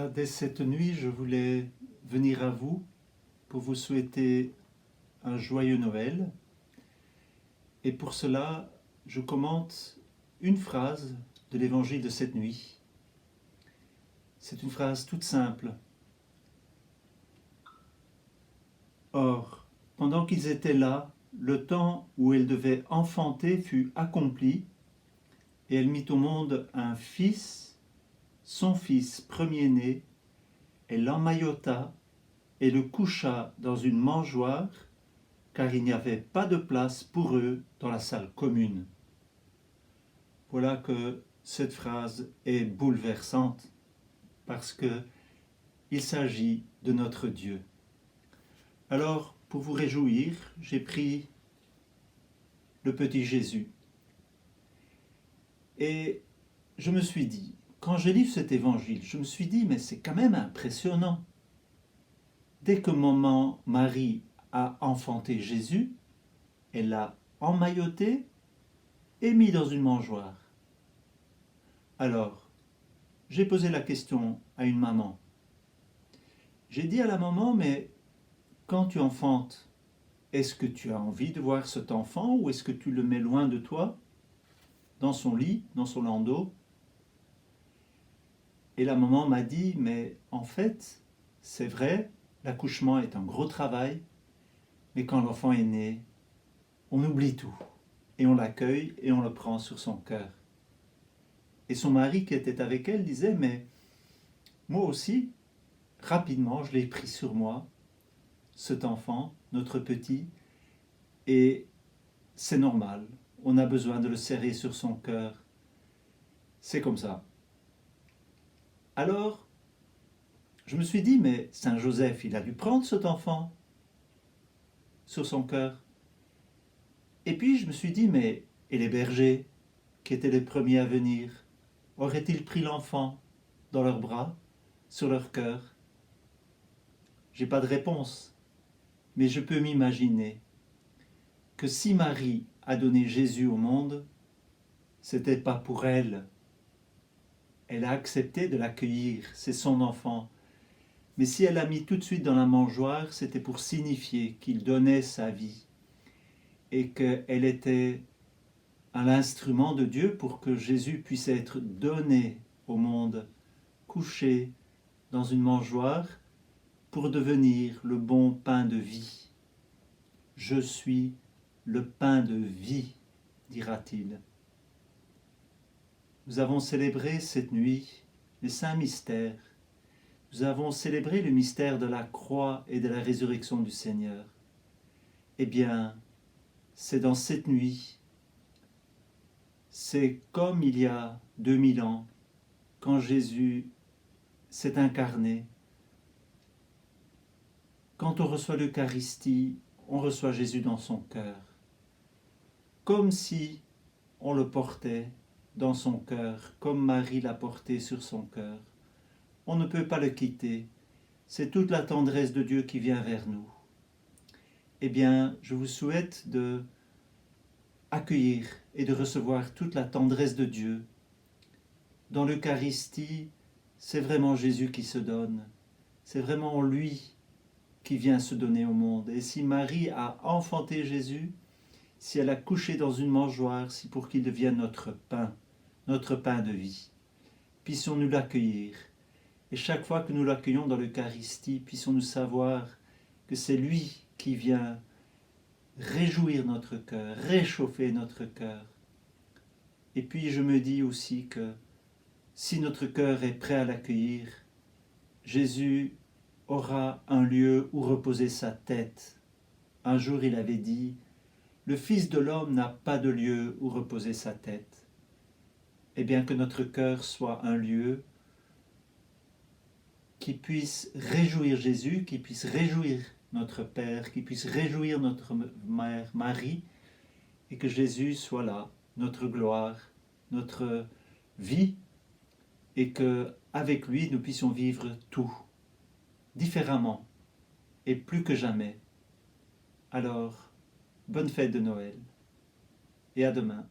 Dès cette nuit, je voulais venir à vous pour vous souhaiter un joyeux Noël. Et pour cela, je commente une phrase de l'évangile de cette nuit. C'est une phrase toute simple. Or, pendant qu'ils étaient là, le temps où elle devait enfanter fut accompli, et elle mit au monde un fils, son fils premier-né. Elle l'emmaillota et le coucha dans une mangeoire, car il n'y avait pas de place pour eux dans la salle commune. Voilà que cette phrase est bouleversante, parce que il s'agit de notre Dieu. Alors, pour vous réjouir, j'ai pris le petit Jésus. Et je me suis dit, quand je lis cet évangile, je me suis dit, mais c'est quand même impressionnant. Dès que maman Marie a enfanté Jésus, elle l'a emmailloté et mis dans une mangeoire. Alors, j'ai posé la question à une maman. J'ai dit à la maman, mais quand tu enfantes, est-ce que tu as envie de voir cet enfant ou est-ce que tu le mets loin de toi, dans son lit, dans son landau? Et la maman m'a dit, mais en fait, c'est vrai, l'accouchement est un gros travail, mais quand l'enfant est né, on oublie tout, et on l'accueille et on le prend sur son cœur. Et son mari qui était avec elle disait, mais moi aussi, rapidement, je l'ai pris sur moi, cet enfant, notre petit, et c'est normal, on a besoin de le serrer sur son cœur. C'est comme ça. Alors, je me suis dit, mais Saint Joseph, il a dû prendre cet enfant sur son cœur. Et puis je me suis dit, mais et les bergers, qui étaient les premiers à venir, auraient-ils pris l'enfant dans leurs bras, sur leur cœur? J'ai pas de réponse, mais je peux m'imaginer que si Marie a donné Jésus au monde, c'était pas pour elle. Elle a accepté de l'accueillir, c'est son enfant. Mais si elle l'a mis tout de suite dans la mangeoire, c'était pour signifier qu'il donnait sa vie et qu'elle était à l'instrument de Dieu pour que Jésus puisse être donné au monde, couché dans une mangeoire pour devenir le bon pain de vie. Je suis le pain de vie, dira-t-il. Nous avons célébré cette nuit les saints mystères. Nous avons célébré le mystère de la croix et de la résurrection du Seigneur. Eh bien, c'est dans cette nuit, c'est comme il y a 2000 ans, quand Jésus s'est incarné. Quand on reçoit l'Eucharistie, on reçoit Jésus dans son cœur, comme si on le portait dans son cœur, comme Marie l'a porté sur son cœur. On ne peut pas le quitter, c'est toute la tendresse de Dieu qui vient vers nous. Eh bien, je vous souhaite de accueillir et de recevoir toute la tendresse de Dieu. Dans l'Eucharistie, c'est vraiment Jésus qui se donne, c'est vraiment lui qui vient se donner au monde. Et si Marie a enfanté Jésus, si elle a couché dans une mangeoire, c'est pour qu'il devienne notre pain de vie. Puissions-nous l'accueillir. Et chaque fois que nous l'accueillons dans l'Eucharistie, puissions-nous savoir que c'est lui qui vient réjouir notre cœur, réchauffer notre cœur. Et puis je me dis aussi que si notre cœur est prêt à l'accueillir, Jésus aura un lieu où reposer sa tête. Un jour il avait dit, le Fils de l'homme n'a pas de lieu où reposer sa tête. Eh bien que notre cœur soit un lieu qui puisse réjouir Jésus, qui puisse réjouir notre Père, qui puisse réjouir notre Mère Marie, et que Jésus soit là, notre gloire, notre vie, et que avec lui nous puissions vivre tout, différemment, et plus que jamais. Alors, bonne fête de Noël, et à demain.